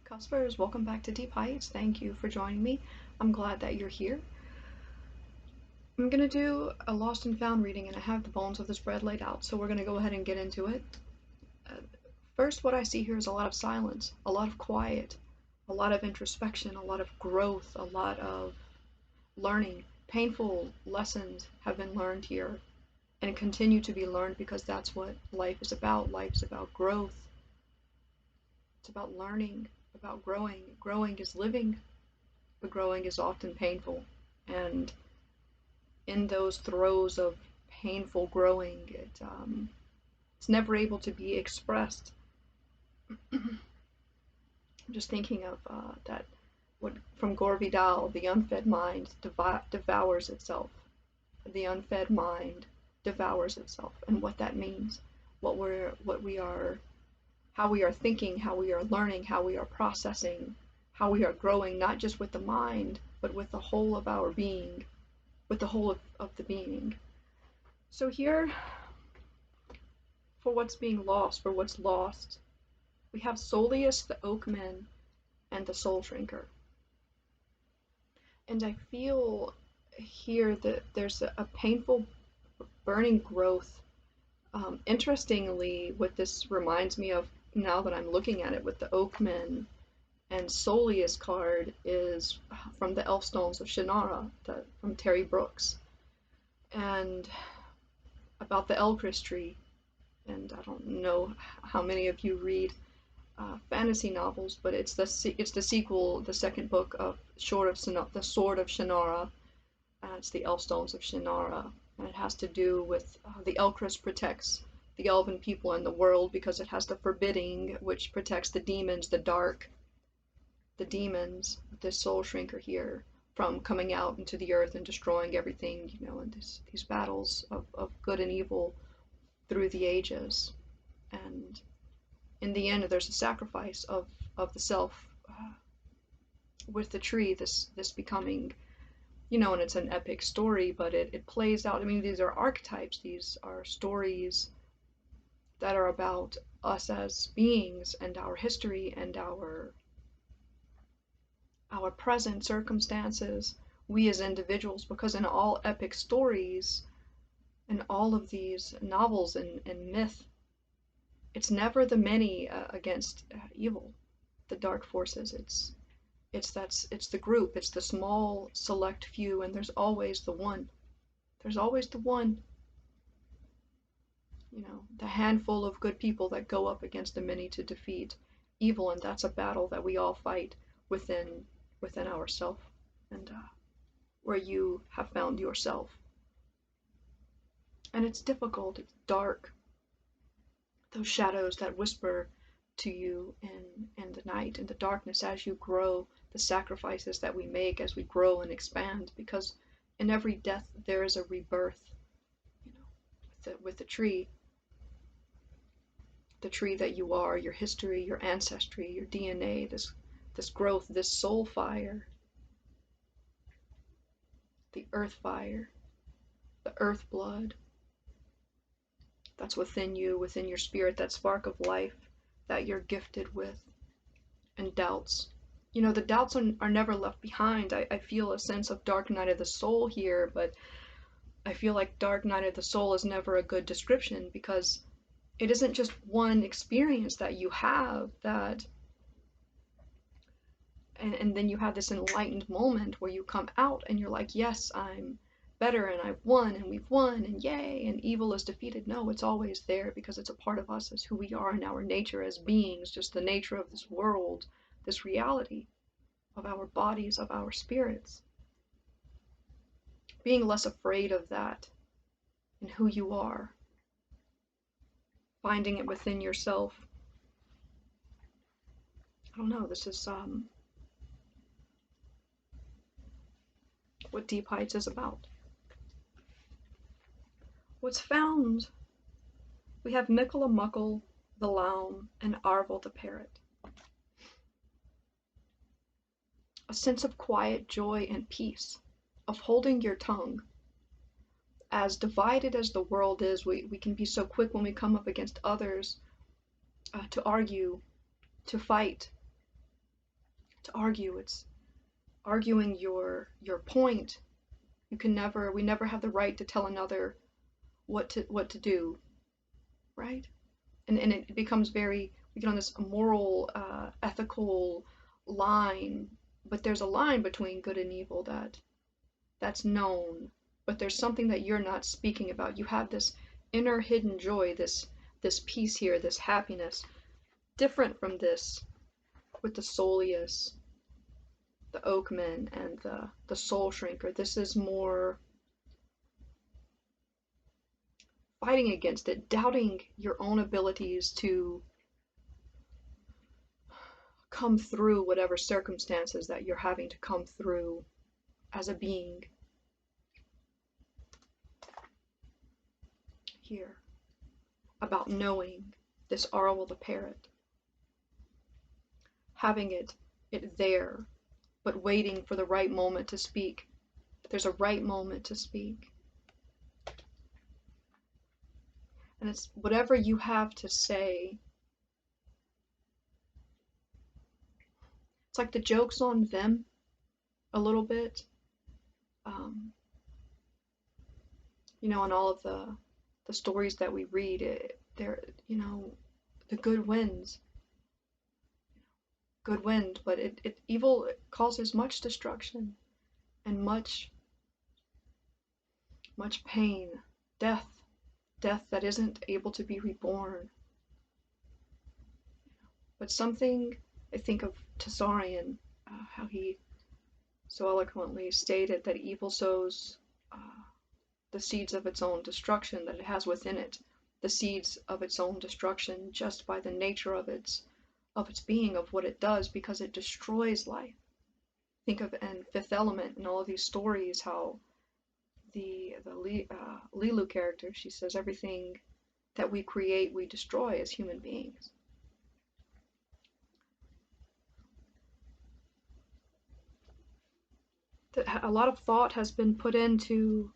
Cuspers, welcome back to Deep Heights. Thank you for joining me. I'm glad that you're here. I'm going to do a lost and found reading, and I have the bones of this bread laid out, so we're going to go ahead and get into it. Uh, First, what I see here is a lot of silence, a lot of quiet, a lot of introspection, a lot of growth, a lot of learning. Painful lessons have been learned here and continue to be learned because that's what life is about. Life is about growth. It's about learning, about growing. Growing is living, but growing is often painful. And in those throes of painful growing, it's never able to be expressed. I'm just thinking of that what from Gore Vidal, the unfed mind devours itself. The unfed mind devours itself, and what that means, what we are, how we are thinking, how we are learning, how we are processing, how we are growing, not just with the mind, but with the whole of our being, with the whole of the being. So here, for what's being lost, for what's lost, we have Soleus, the Oakman, and the Soul Shrinker. And I feel here that there's a painful, burning growth. Interestingly, what this reminds me of now that I'm looking at it with the Oakman and Soleus card is from the Elfstones of Shannara, from Terry Brooks, and about the Elcris tree. And I don't know how many of you read fantasy novels, but it's the sequel, the second book of the Sword of Shannara. It's the Elfstones of Shannara, and it has to do with the Elcris protects the elven people in the world because it has the forbidding, which protects the demons, the dark, the demons, this soul shrinker here, from coming out into the earth and destroying everything, in these battles of good and evil through the ages. And in the end, there's a sacrifice of the self with the tree, this becoming, and it's an epic story, but it plays out. I mean, these are archetypes, these are stories that are about us as beings and our history and our present circumstances, we as individuals, because in all epic stories and all of these novels and myth, it's never the many against evil, the dark forces. It's the group, it's the small select few, and there's always the one. There's always the one. The handful of good people that go up against the many to defeat evil, and that's a battle that we all fight within ourself, and where you have found yourself. And it's difficult, it's dark. Those shadows that whisper to you in the night, in the darkness, as you grow, the sacrifices that we make as we grow and expand, because in every death there is a rebirth, with the tree that you are, your history, your ancestry, your DNA, this growth, this soul fire, the earth fire, the earth blood that's within you, within your spirit, that spark of life that you're gifted with. And doubts, the doubts are never left behind. I feel a sense of dark night of the soul here, but I feel like dark night of the soul is never a good description, because it isn't just one experience that you have that and then you have this enlightened moment where you come out and you're like, yes, I'm better and I've won and we've won and yay, and evil is defeated. No, it's always there because it's a part of us as who we are and our nature as beings, just the nature of this world, this reality of our bodies, of our spirits. Being less afraid of that and who you are, finding it within yourself. I don't know, this is what Deep Heights is about. What's found, we have Mickle Muckle, the Laum, and Arvel the Parrot. A sense of quiet joy and peace, of holding your tongue. As divided as the world is, we can be so quick when we come up against others to argue, to fight, to argue. It's arguing your point. We never have the right to tell another what to do, right? And it becomes we get on this moral, ethical line, but there's a line between good and evil that's known, but there's something that you're not speaking about. You have this inner hidden joy, this peace here, this happiness, different from this with the Soleus, the Oakman, and the Soul Shrinker. This is more fighting against it, doubting your own abilities to come through whatever circumstances that you're having to come through as a being. Here, about knowing this Arwell the parrot, having it there, but waiting for the right moment to speak. There's a right moment to speak. And it's whatever you have to say. It's like the joke's on them a little bit. You know, in all of the stories that we read, they're, you know, the good wins. Good wins, but evil causes much destruction and much pain, death that isn't able to be reborn. But something, I think of Tessarion, how he so eloquently stated that evil sows the seeds of its own destruction, that it has within it the seeds of its own destruction just by the nature of its being, of what it does, because it destroys life. Think of in Fifth Element and all of these stories how the Lilu character, she says everything that we create we destroy as human beings. That a lot of thought has been put into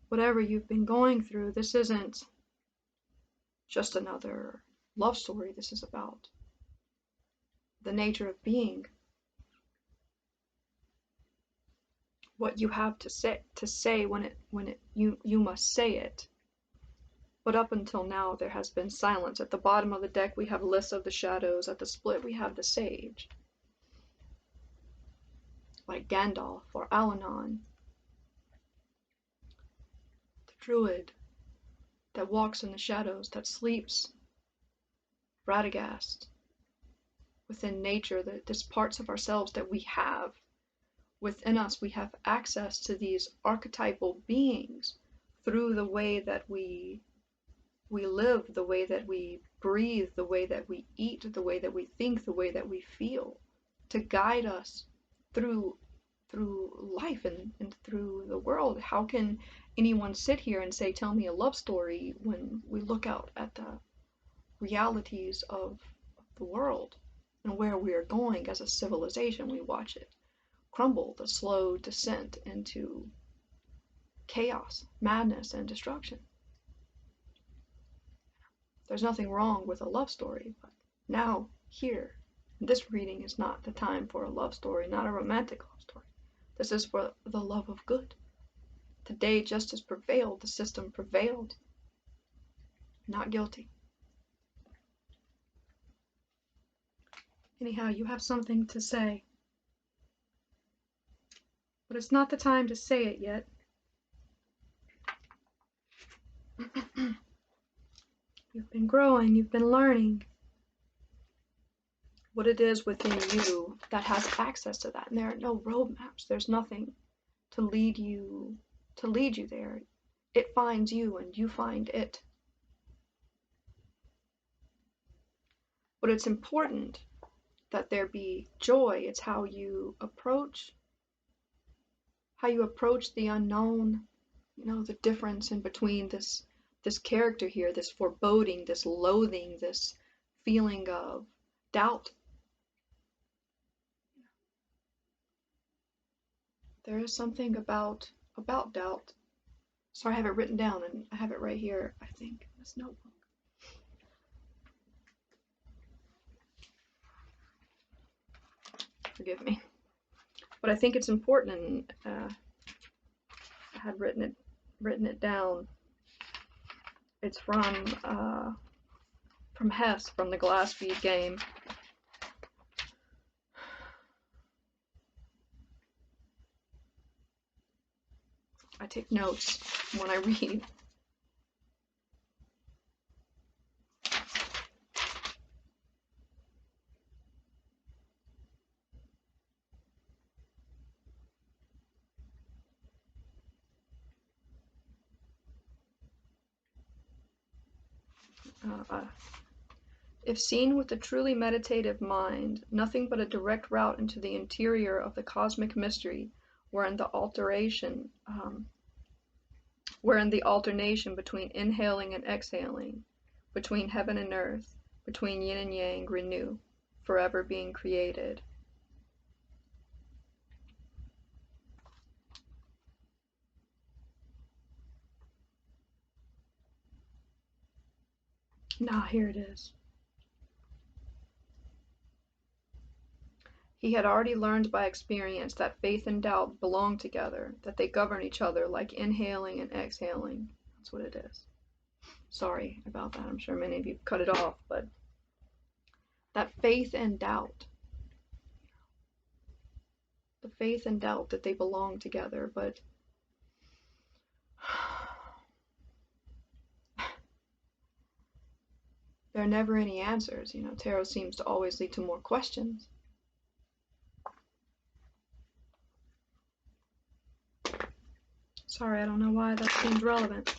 whatever you've been going through. This isn't just another love story. This is about the nature of being, what you have to say when you must say it. But up until now there has been silence. At the bottom of the deck we have Lists of the Shadows. At the split we have the Sage, like Gandalf or Alanon, the druid that walks in the shadows, that sleeps, Radagast, within nature, there's parts of ourselves that we have within us. We have access to these archetypal beings through the way that we live, the way that we breathe, the way that we eat, the way that we think, the way that we feel, to guide us through life and through the world. How can anyone sit here and say, tell me a love story, when we look out at the realities of the world and where we are going as a civilization? We watch it crumble, the slow descent into chaos, madness, and destruction. There's nothing wrong with a love story, but now, here, this reading is not the time for a love story, not a romantic love story. This is for the love of good. Today justice prevailed, the system prevailed. Not guilty. Anyhow, you have something to say. But it's not the time to say it yet. You've been growing, you've been learning what it is within you that has access to that. And there are no roadmaps. There's nothing to lead you there. It finds you and you find it. But it's important that there be joy. It's how you approach the unknown, you know, the difference in between this character here, this foreboding, this loathing, this feeling of doubt. There is something about doubt. Sorry, I have it written down and I have it right here, I think, in this notebook. Forgive me. But I think it's important, and I had written it down. It's from Hess, from the Glass Bead game. I take notes when I read. If seen with a truly meditative mind, nothing but a direct route into the interior of the cosmic mystery, wherein the alternation between inhaling and exhaling, between heaven and earth, between yin and yang, renew, forever being created. Nah, here it is. He had already learned by experience that faith and doubt belong together, that they govern each other like inhaling and exhaling. That's what it is. Sorry about that. I'm sure many of you cut it off, but that faith and doubt, the faith and doubt that they belong together, but there are never any answers. Tarot seems to always lead to more questions. Sorry, I don't know why that seems relevant.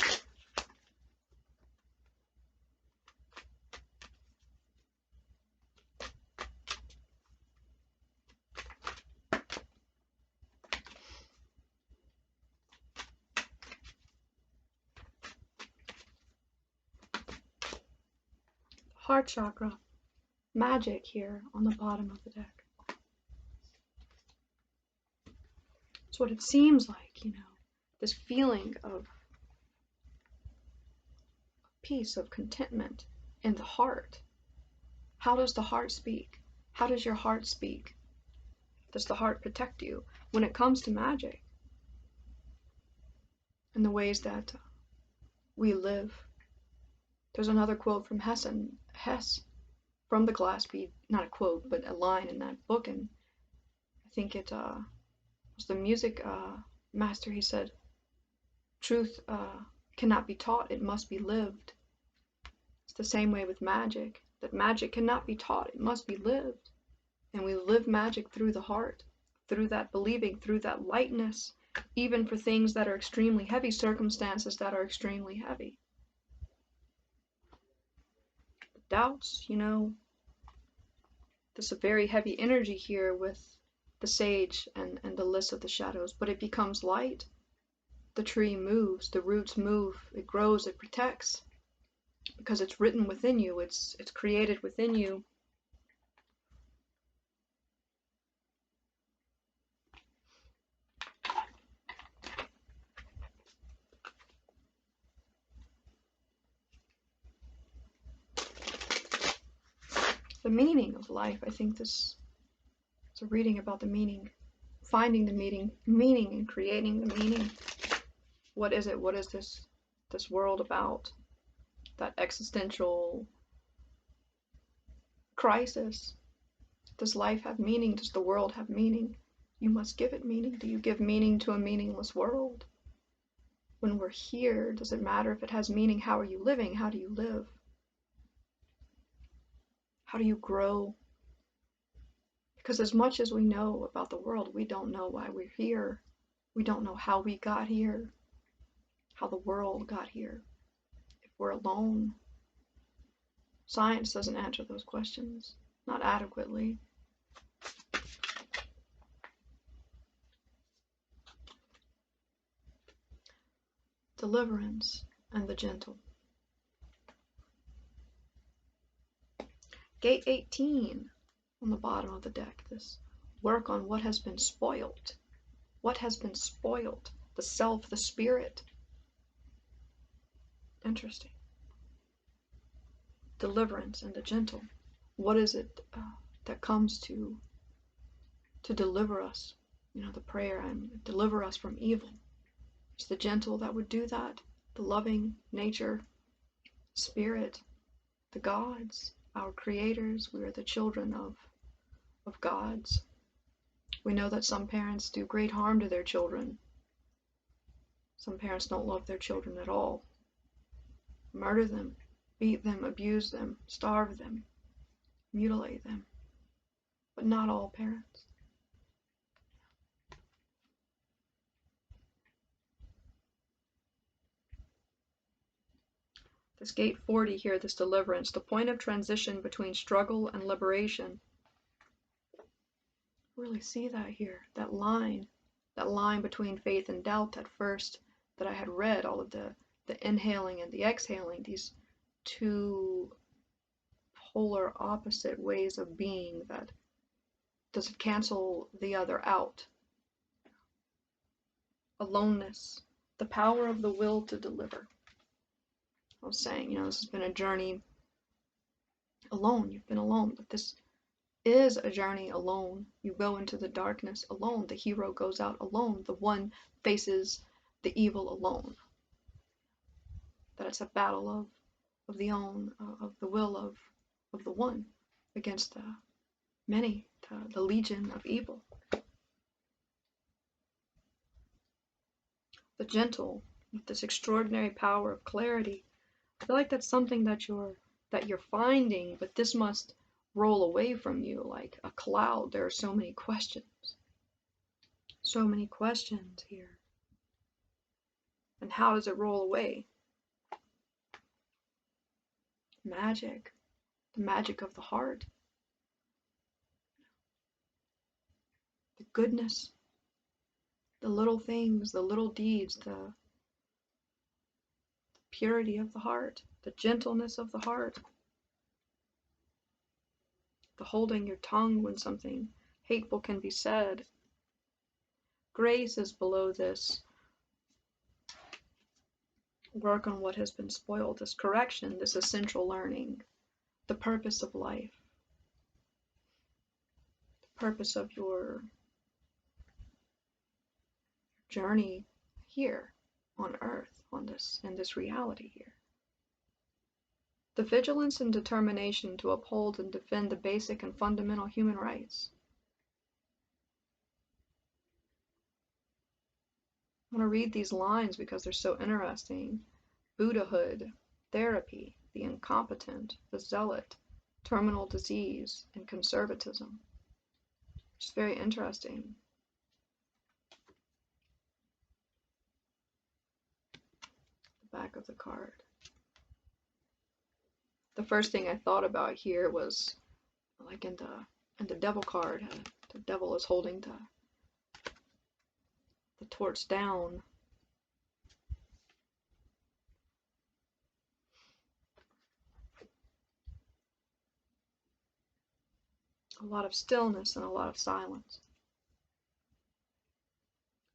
Heart chakra, magic here on the bottom of the deck. It's what it seems like, this feeling of peace, of contentment in the heart. How does the heart speak? How does your heart speak? Does the heart protect you when it comes to magic and the ways that we live? There's another quote from Hess from the Glass Bead, not a quote, but a line in that book, and I think it was the music master. He said, truth cannot be taught, it must be lived. It's the same way with magic, that magic cannot be taught, it must be lived. And we live magic through the heart, through that believing, through that lightness, even for things that are extremely heavy, circumstances that are extremely heavy. Doubts, there's a very heavy energy here with the sage and the list of the shadows, but it becomes light. The tree moves, the roots move, it grows, it protects, because it's written within you, it's created within you. The meaning of life, I think this is a reading about the meaning, finding the meaning and creating the meaning. What is it? What is this world about? That existential crisis. Does life have meaning? Does the world have meaning? You must give it meaning. Do you give meaning to a meaningless world? When we're here, does it matter if it has meaning? How are you living? How do you live? How do you grow? Because as much as we know about the world, we don't know why we're here. We don't know how we got here, how the world got here, if we're alone. Science doesn't answer those questions, not adequately. Deliverance and the gentle. Gate 18 on the bottom of the deck. This work on what has been spoiled. What has been spoiled? The self, the spirit. Interesting. Deliverance and the gentle. What is it that comes to to deliver us. The prayer, deliver us from evil. It's the gentle that would do that, the loving nature, spirit, the gods, our creators. We are the children of gods. We know that some parents do great harm to their children. Some parents don't love their children at all. Murder them, beat them, abuse them, starve them, mutilate them. But not all parents. This gate 40 here, this deliverance, the point of transition between struggle and liberation. Really see that here, that line between faith and doubt at first that I had read, all of the inhaling and the exhaling, these two polar opposite ways of being that doesn't cancel the other out. Aloneness, the power of the will to deliver. I was saying, this has been a journey alone. You've been alone, but this is a journey alone. You go into the darkness alone. The hero goes out alone. The one faces the evil alone. That it's a battle of the own, of the will of the one against the many, the legion of evil. The gentle, with this extraordinary power of clarity. I feel like that's something that you're finding, but this must roll away from you like a cloud. There are so many questions. So many questions here. And how does it roll away? Magic. The magic of the heart. The goodness. The little things, the little deeds, the purity of the heart, the gentleness of the heart, the holding your tongue when something hateful can be said. Grace is below this. Work on what has been spoiled, this correction, this essential learning, the purpose of life, the purpose of your journey here on earth, in this reality here. The vigilance and determination to uphold and defend the basic and fundamental human rights. I want to read these lines because they're so interesting. Buddhahood, therapy, the incompetent, the zealot, terminal disease, and conservatism. It's very interesting. The back of the card. The first thing I thought about here was like in the devil card, the devil is holding the torch down. A lot of stillness and a lot of silence.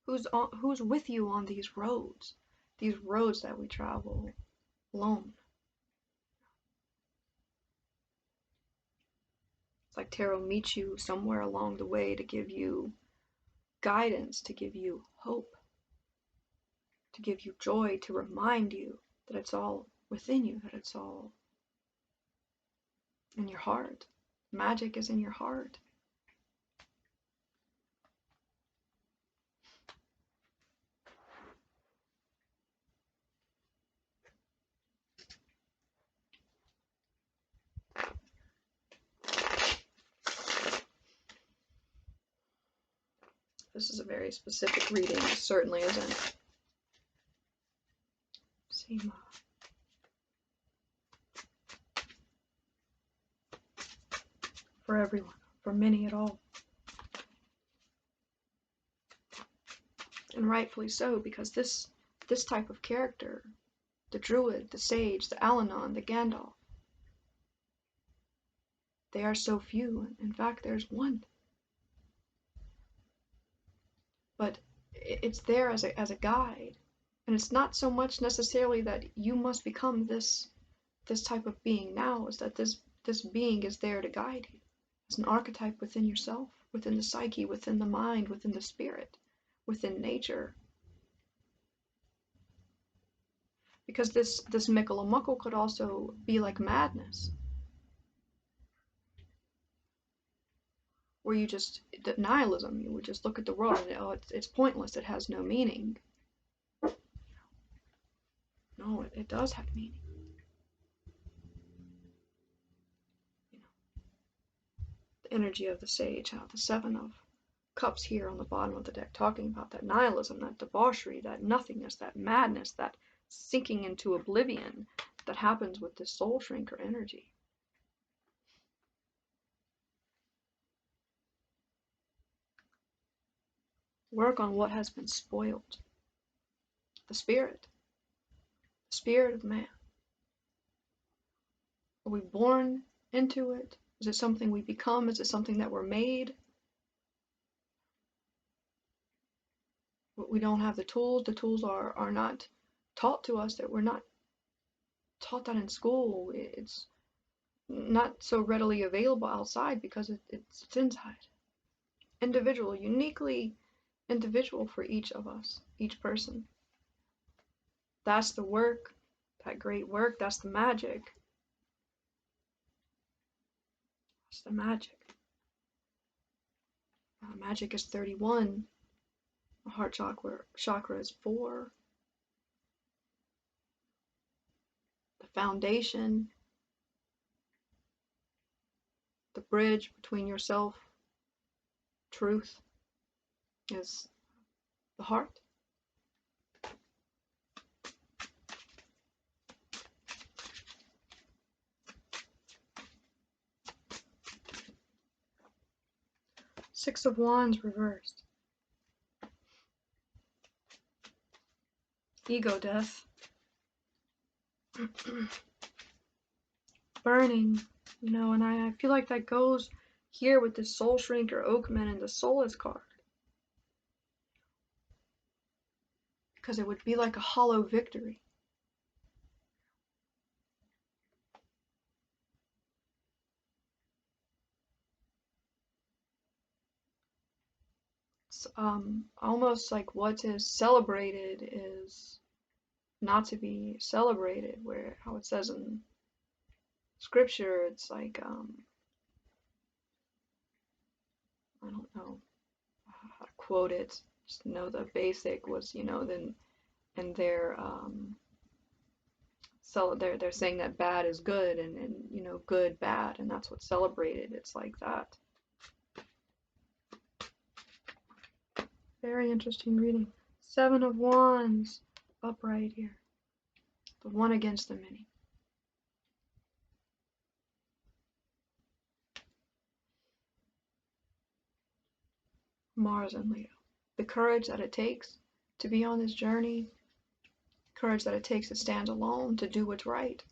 Who's with you on these roads that we travel alone? It's like tarot meets you somewhere along the way to give you guidance, to give you hope, to give you joy, to remind you that it's all within you, that it's all in your heart. Magic is in your heart. This is a very specific reading. It certainly isn't. Seema. For everyone, for many at all. And rightfully so, because this type of character, the druid, the sage, the Alanon, the Gandalf, they are so few. In fact, there's one. But it's there as a guide. And it's not so much necessarily that you must become this type of being now, is that this being is there to guide you. as an archetype within yourself, within the psyche, within the mind, within the spirit, within nature. Because this Micolamuckle could also be like madness, where you just, the nihilism, you would just look at the world and, oh, it's pointless, it has no meaning. No, it does have meaning. You know, the energy of the sage, how the 7 of Cups here on the bottom of the deck, talking about that nihilism, that debauchery, that nothingness, that madness, that sinking into oblivion that happens with this soul shrinker energy. Work on what has been spoiled. The spirit of man. Are we born into it? Is it something we become? Is it something that we're made? We don't have the tools. The tools are not taught to us, that we're not taught that in school. It's not so readily available outside because it's inside. Individual, uniquely individual for each of us, each person. That's the work, that great work, that's the magic. That's the magic. Magic is 31. The heart chakra is 4. The foundation, the bridge between yourself, truth, is the heart. Six of Wands reversed. Ego death. Burning, you know, and I feel like that goes here with the Soul Shrinker, Oakman, and the Soulless card. Because it would be like a hollow victory. It's almost like what is celebrated is not to be celebrated, where how it says in scripture, it's like I don't know how to quote it, just know the basic was, you know, then and they're saying that bad is good, and you know, good bad, and that's what's celebrated. It's like that. Very interesting reading. 7 of Wands upright here. The one against the many. Mars and Leo. The courage that it takes to be on this journey, courage that it takes to stand alone, to do what's right.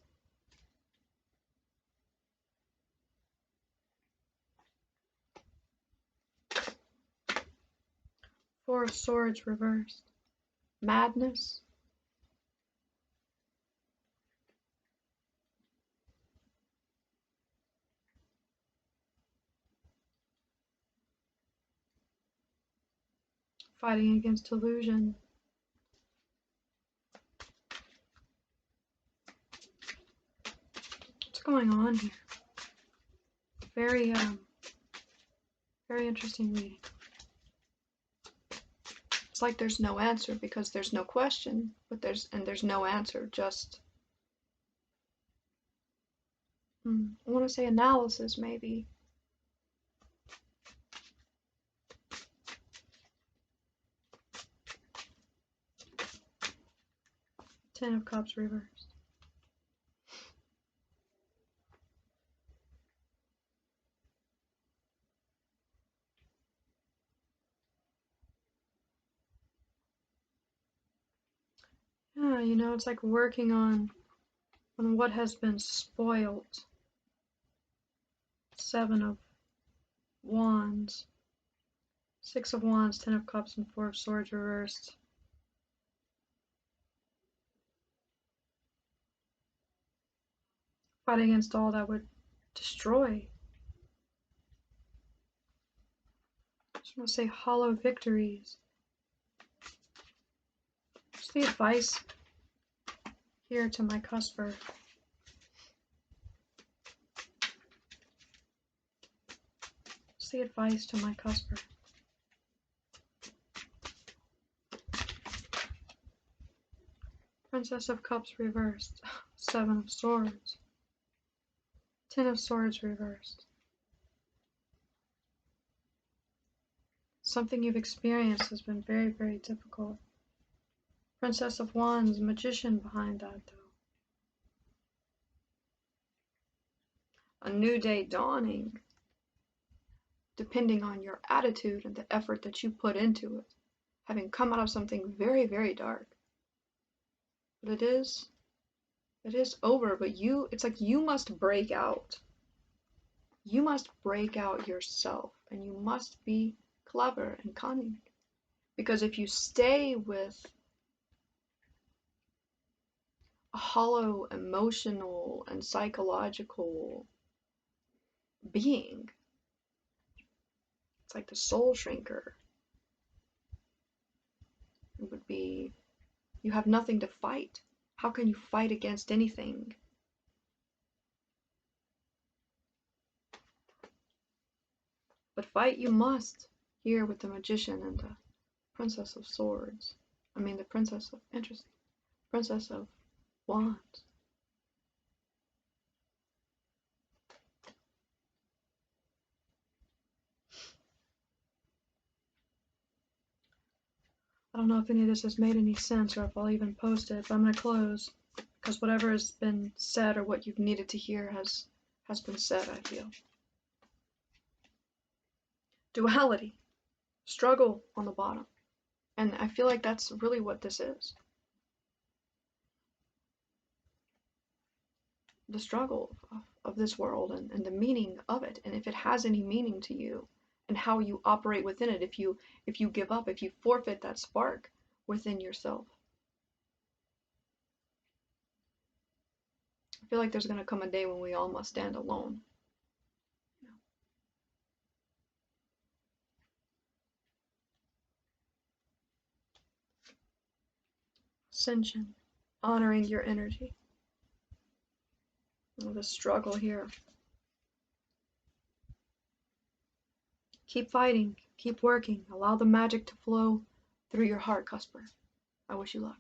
Four of Swords reversed. Madness. Fighting against illusion. What's going on here? Very interesting reading. It's like there's no answer because there's no question, but there's no answer, just I want to say analysis, maybe. Ten of Cups reversed. Yeah, you know, it's like working on what has been spoiled. 7 of Wands. 6 of Wands, 10 of Cups, and 4 of Swords reversed. Fight against all that would destroy. just want to say hollow victories. Just the advice here to my Cusper. Just the advice to my Cusper. Princess of Cups reversed. Seven of Swords. Ten of Swords reversed. Something you've experienced has been very, very difficult. Princess of Wands, Magician behind that, though. A new day dawning, depending on your attitude and the effort that you put into it, having come out of something very, very dark. But it is over, but it's like you must break out. You must break out yourself, and you must be clever and cunning. Because if you stay with a hollow, emotional, and psychological being, it's like the soul shrinker. It would be, you have nothing to fight. How can you fight against anything? But fight you must, here with the Magician and the Princess of Swords. I mean the Princess of, interesting, Princess of Wands. I don't know if any of this has made any sense or if I'll even post it, but I'm going to close because whatever has been said or what you've needed to hear has been said, I feel. Duality. Struggle on the bottom. And I feel like that's really what this is. The struggle of this world and the meaning of it, and if it has any meaning to you, and how you operate within it, if you give up, if you forfeit that spark within yourself. I feel like there's going to come a day when we all must stand alone. Ascension, honoring your energy. The struggle here. Keep fighting, keep working, allow the magic to flow through your heart, Cusper. I wish you luck.